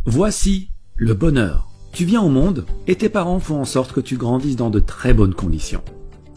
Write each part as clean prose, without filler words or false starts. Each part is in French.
Voici le bonheur. Tu viens au monde et tes parents font en sorte que tu grandisses dans de très bonnes conditions.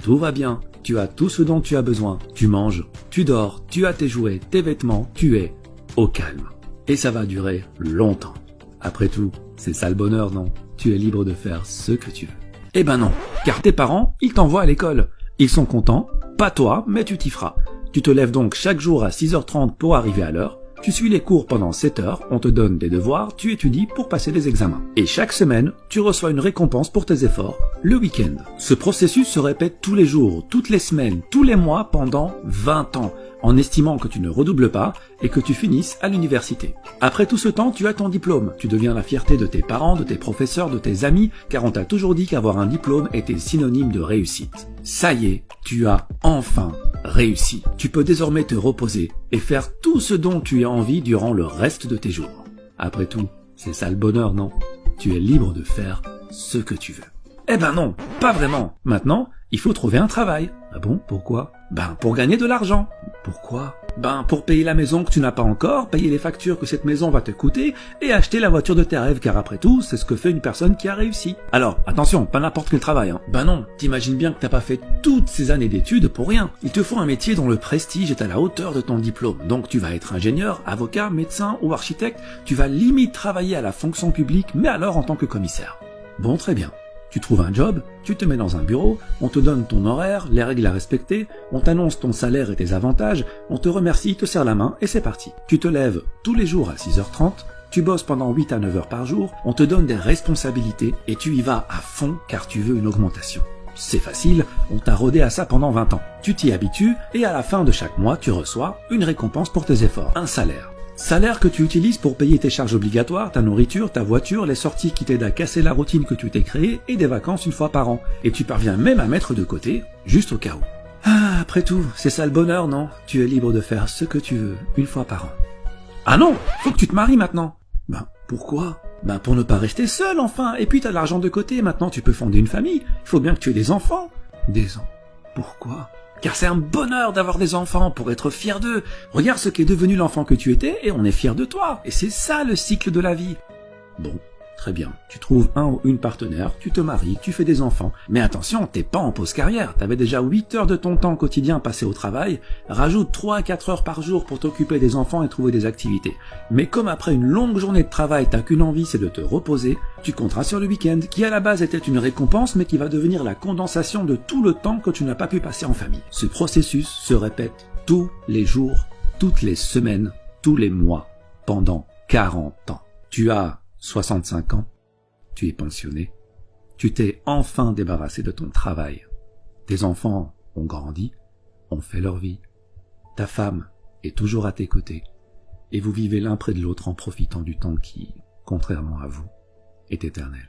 Tout va bien, tu as tout ce dont tu as besoin. Tu manges, tu dors, tu as tes jouets, tes vêtements, tu es au calme. Et ça va durer longtemps. Après tout, c'est ça le bonheur, non? Tu es libre de faire ce que tu veux. Eh ben non, car tes parents, ils t'envoient à l'école. Ils sont contents, pas toi, mais tu t'y feras. Tu te lèves donc chaque jour à 6h30 pour arriver à l'heure. Tu suis les cours pendant 7 heures, on te donne des devoirs, tu étudies pour passer des examens. Et chaque semaine, tu reçois une récompense pour tes efforts, le week-end. Ce processus se répète tous les jours, toutes les semaines, tous les mois pendant 20 ans, en estimant que tu ne redoubles pas et que tu finisses à l'université. Après tout ce temps, tu as ton diplôme. Tu deviens la fierté de tes parents, de tes professeurs, de tes amis, car on t'a toujours dit qu'avoir un diplôme était synonyme de réussite. Ça y est, tu as enfin réussi. Tu peux désormais te reposer et faire tout ce dont tu as envie durant le reste de tes jours. Après tout, c'est ça le bonheur, non? Tu es libre de faire ce que tu veux. Eh ben non, pas vraiment. Maintenant, il faut trouver un travail. Ah bon, pourquoi? Ben pour gagner de l'argent. Pourquoi? Ben pour payer la maison que tu n'as pas encore, payer les factures que cette maison va te coûter et acheter la voiture de tes rêves, car après tout, c'est ce que fait une personne qui a réussi. Alors, attention, pas n'importe quel travail, hein. Ben non, t'imagines bien que t'as pas fait toutes ces années d'études pour rien. Il te faut un métier dont le prestige est à la hauteur de ton diplôme. Donc tu vas être ingénieur, avocat, médecin ou architecte, tu vas limite travailler à la fonction publique, mais alors en tant que commissaire. Bon, très bien. Tu trouves un job, tu te mets dans un bureau, on te donne ton horaire, les règles à respecter, on t'annonce ton salaire et tes avantages, on te remercie, te serre la main et c'est parti. Tu te lèves tous les jours à 6h30, tu bosses pendant 8 à 9 heures par jour, on te donne des responsabilités et tu y vas à fond car tu veux une augmentation. C'est facile, on t'a rodé à ça pendant 20 ans. Tu t'y habitues et à la fin de chaque mois, tu reçois une récompense pour tes efforts, un salaire. Salaire que tu utilises pour payer tes charges obligatoires, ta nourriture, ta voiture, les sorties qui t'aident à casser la routine que tu t'es créée et des vacances une fois par an. Et tu parviens même à mettre de côté, juste au cas où. Ah, après tout, c'est ça le bonheur, non? Tu es libre de faire ce que tu veux, une fois par an. Ah non, faut que tu te maries maintenant. Ben, pourquoi? Ben pour ne pas rester seul, enfin. Et puis t'as de l'argent de côté, maintenant tu peux fonder une famille. Il faut bien que tu aies des enfants. Des enfants? Pourquoi? Car c'est un bonheur d'avoir des enfants pour être fier d'eux. Regarde ce qu'est devenu l'enfant que tu étais et on est fier de toi. Et c'est ça le cycle de la vie. Bon, très bien. Tu trouves un ou une partenaire, tu te maries, tu fais des enfants. Mais attention, t'es pas en pause carrière. T'avais déjà 8 heures de ton temps quotidien passé au travail. Rajoute 3 à 4 heures par jour pour t'occuper des enfants et trouver des activités. Mais comme après une longue journée de travail, t'as qu'une envie, c'est de te reposer, tu compteras sur le week-end, qui à la base était une récompense, mais qui va devenir la condensation de tout le temps que tu n'as pas pu passer en famille. Ce processus se répète tous les jours, toutes les semaines, tous les mois, pendant 40 ans. Tu as 65 ans, tu es pensionné, tu t'es enfin débarrassé de ton travail. Tes enfants ont grandi, ont fait leur vie. Ta femme est toujours à tes côtés, et vous vivez l'un près de l'autre en profitant du temps qui, contrairement à vous, est éternel.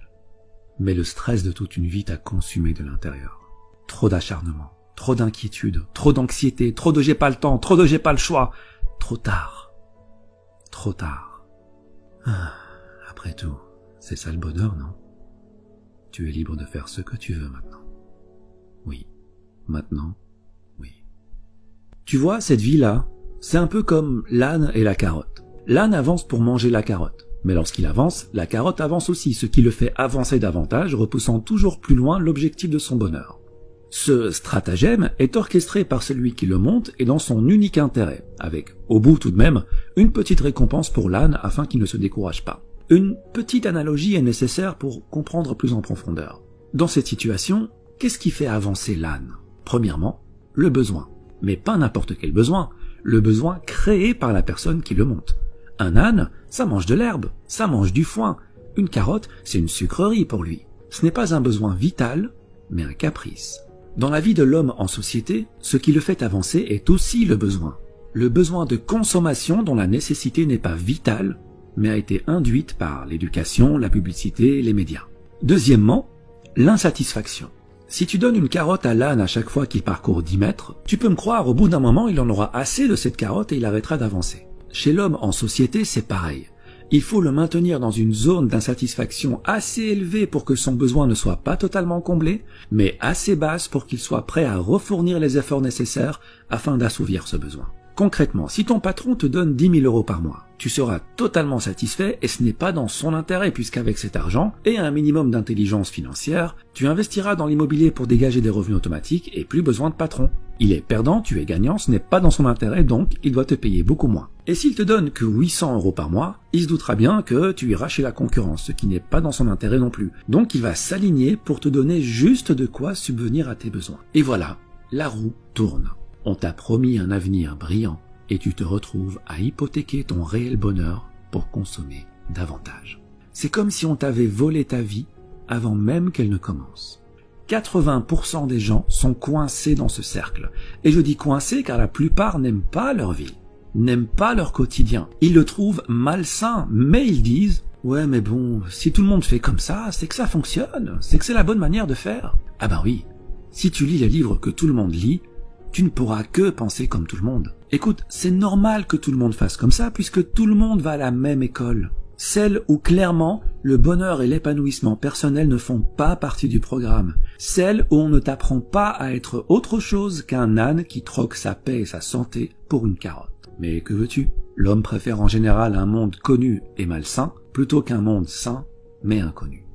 Mais le stress de toute une vie t'a consumé de l'intérieur. Trop d'acharnement, trop d'inquiétude, trop d'anxiété, trop de j'ai pas le temps, trop de j'ai pas le choix. Trop tard. Trop tard. Après tout, c'est ça le bonheur, non? Tu es libre de faire ce que tu veux maintenant. Oui. Maintenant, oui. Tu vois, cette vie-là, c'est un peu comme l'âne et la carotte. L'âne avance pour manger la carotte. Mais lorsqu'il avance, la carotte avance aussi, ce qui le fait avancer davantage, repoussant toujours plus loin l'objectif de son bonheur. Ce stratagème est orchestré par celui qui le monte et dans son unique intérêt, avec, au bout tout de même, une petite récompense pour l'âne afin qu'il ne se décourage pas. Une petite analogie est nécessaire pour comprendre plus en profondeur. Dans cette situation, qu'est-ce qui fait avancer l'âne? Premièrement, le besoin. Mais pas n'importe quel besoin, le besoin créé par la personne qui le monte. Un âne, ça mange de l'herbe, ça mange du foin. Une carotte, c'est une sucrerie pour lui. Ce n'est pas un besoin vital, mais un caprice. Dans la vie de l'homme en société, ce qui le fait avancer est aussi le besoin. Le besoin de consommation dont la nécessité n'est pas vitale, mais a été induite par l'éducation, la publicité, les médias. Deuxièmement, l'insatisfaction. Si tu donnes une carotte à l'âne à chaque fois qu'il parcourt 10 mètres, tu peux me croire, au bout d'un moment, il en aura assez de cette carotte et il arrêtera d'avancer. Chez l'homme en société, c'est pareil. Il faut le maintenir dans une zone d'insatisfaction assez élevée pour que son besoin ne soit pas totalement comblé, mais assez basse pour qu'il soit prêt à refournir les efforts nécessaires afin d'assouvir ce besoin. Concrètement, si ton patron te donne 10 000 € par mois, tu seras totalement satisfait et ce n'est pas dans son intérêt puisqu'avec cet argent et un minimum d'intelligence financière, tu investiras dans l'immobilier pour dégager des revenus automatiques et plus besoin de patron. Il est perdant, tu es gagnant, ce n'est pas dans son intérêt donc il doit te payer beaucoup moins. Et s'il te donne que 800 € par mois, il se doutera bien que tu iras chez la concurrence, ce qui n'est pas dans son intérêt non plus. Donc il va s'aligner pour te donner juste de quoi subvenir à tes besoins. Et voilà, la roue tourne. On t'a promis un avenir brillant et tu te retrouves à hypothéquer ton réel bonheur pour consommer davantage. C'est comme si on t'avait volé ta vie avant même qu'elle ne commence. 80% des gens sont coincés dans ce cercle. Et je dis coincés car la plupart n'aiment pas leur vie, n'aiment pas leur quotidien. Ils le trouvent malsain, mais ils disent « Ouais mais bon, si tout le monde fait comme ça, c'est que ça fonctionne, c'est que c'est la bonne manière de faire. » Ah ben oui, si tu lis les livres que tout le monde lit, tu ne pourras que penser comme tout le monde. Écoute, c'est normal que tout le monde fasse comme ça puisque tout le monde va à la même école. Celle où clairement le bonheur et l'épanouissement personnel ne font pas partie du programme. Celle où on ne t'apprend pas à être autre chose qu'un âne qui troque sa paix et sa santé pour une carotte. Mais que veux-tu? L'homme préfère en général un monde connu et malsain plutôt qu'un monde sain mais inconnu.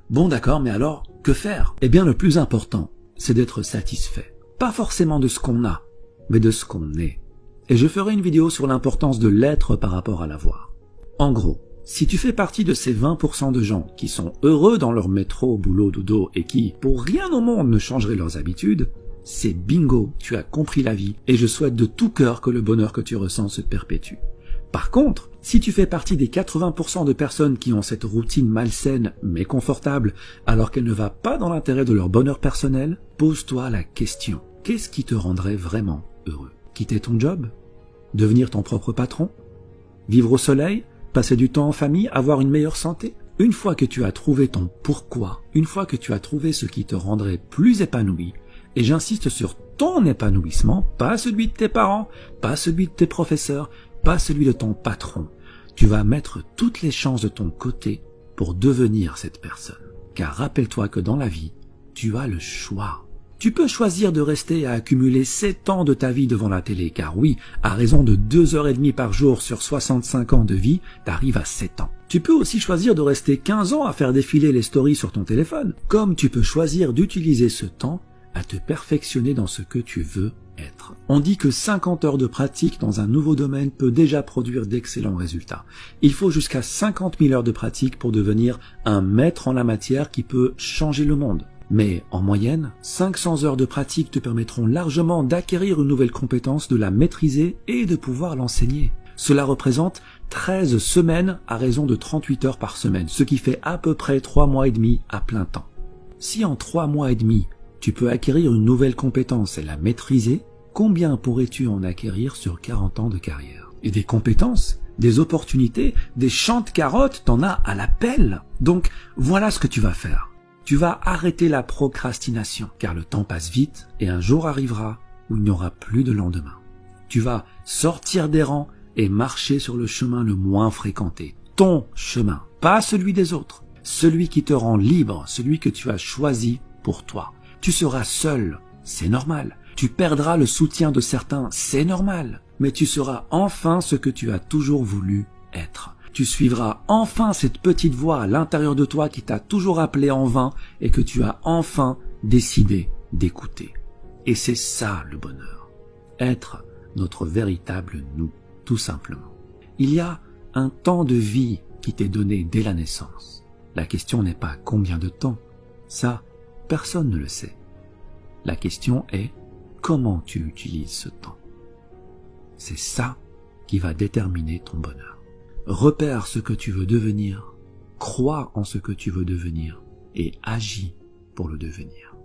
Bon d'accord, mais alors, que faire? Eh bien le plus important, c'est d'être satisfait. Pas forcément de ce qu'on a, mais de ce qu'on est. Et je ferai une vidéo sur l'importance de l'être par rapport à l'avoir. En gros, si tu fais partie de ces 20% de gens qui sont heureux dans leur métro, boulot, dodo et qui, pour rien au monde, ne changeraient leurs habitudes, c'est bingo, tu as compris la vie et je souhaite de tout cœur que le bonheur que tu ressens se perpétue. Par contre, si tu fais partie des 80% de personnes qui ont cette routine malsaine mais confortable alors qu'elle ne va pas dans l'intérêt de leur bonheur personnel, pose-toi la question. Qu'est-ce qui te rendrait vraiment heureux? Quitter ton job? Devenir ton propre patron? Vivre au soleil? Passer du temps en famille? Avoir une meilleure santé? Une fois que tu as trouvé ton pourquoi, une fois que tu as trouvé ce qui te rendrait plus épanoui, et j'insiste sur ton épanouissement, pas celui de tes parents, pas celui de tes professeurs, pas celui de ton patron, tu vas mettre toutes les chances de ton côté pour devenir cette personne. Car rappelle-toi que dans la vie, tu as le choix. Tu peux choisir de rester à accumuler 7 ans de ta vie devant la télé, car oui, à raison de 2h30 par jour sur 65 ans de vie, t'arrives à 7 ans. Tu peux aussi choisir de rester 15 ans à faire défiler les stories sur ton téléphone, comme tu peux choisir d'utiliser ce temps à te perfectionner dans ce que tu veux être. On dit que 50 heures de pratique dans un nouveau domaine peut déjà produire d'excellents résultats. Il faut jusqu'à 50 000 heures de pratique pour devenir un maître en la matière qui peut changer le monde. Mais en moyenne, 500 heures de pratique te permettront largement d'acquérir une nouvelle compétence, de la maîtriser et de pouvoir l'enseigner. Cela représente 13 semaines à raison de 38 heures par semaine, ce qui fait à peu près 3 mois et demi à plein temps. Si en 3 mois et demi, tu peux acquérir une nouvelle compétence et la maîtriser, combien pourrais-tu en acquérir sur 40 ans de carrière? Et des compétences, des opportunités, des champs de carottes, t'en as à la pelle. Donc voilà ce que tu vas faire. Tu vas arrêter la procrastination, car le temps passe vite et un jour arrivera où il n'y aura plus de lendemain. Tu vas sortir des rangs et marcher sur le chemin le moins fréquenté. Ton chemin, pas celui des autres. Celui qui te rend libre, celui que tu as choisi pour toi. Tu seras seul, c'est normal. Tu perdras le soutien de certains, c'est normal. Mais tu seras enfin ce que tu as toujours voulu être. Tu suivras enfin cette petite voix à l'intérieur de toi qui t'a toujours appelé en vain et que tu as enfin décidé d'écouter. Et c'est ça le bonheur. Être notre véritable nous, tout simplement. Il y a un temps de vie qui t'est donné dès la naissance. La question n'est pas combien de temps. Ça, personne ne le sait. La question est comment tu utilises ce temps. C'est ça qui va déterminer ton bonheur. Repère ce que tu veux devenir, crois en ce que tu veux devenir et agis pour le devenir.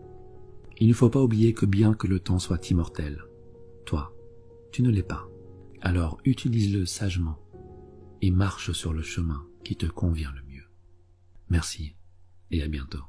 Il ne faut pas oublier que bien que le temps soit immortel, toi, tu ne l'es pas. Alors utilise-le sagement et marche sur le chemin qui te convient le mieux. Merci et à bientôt.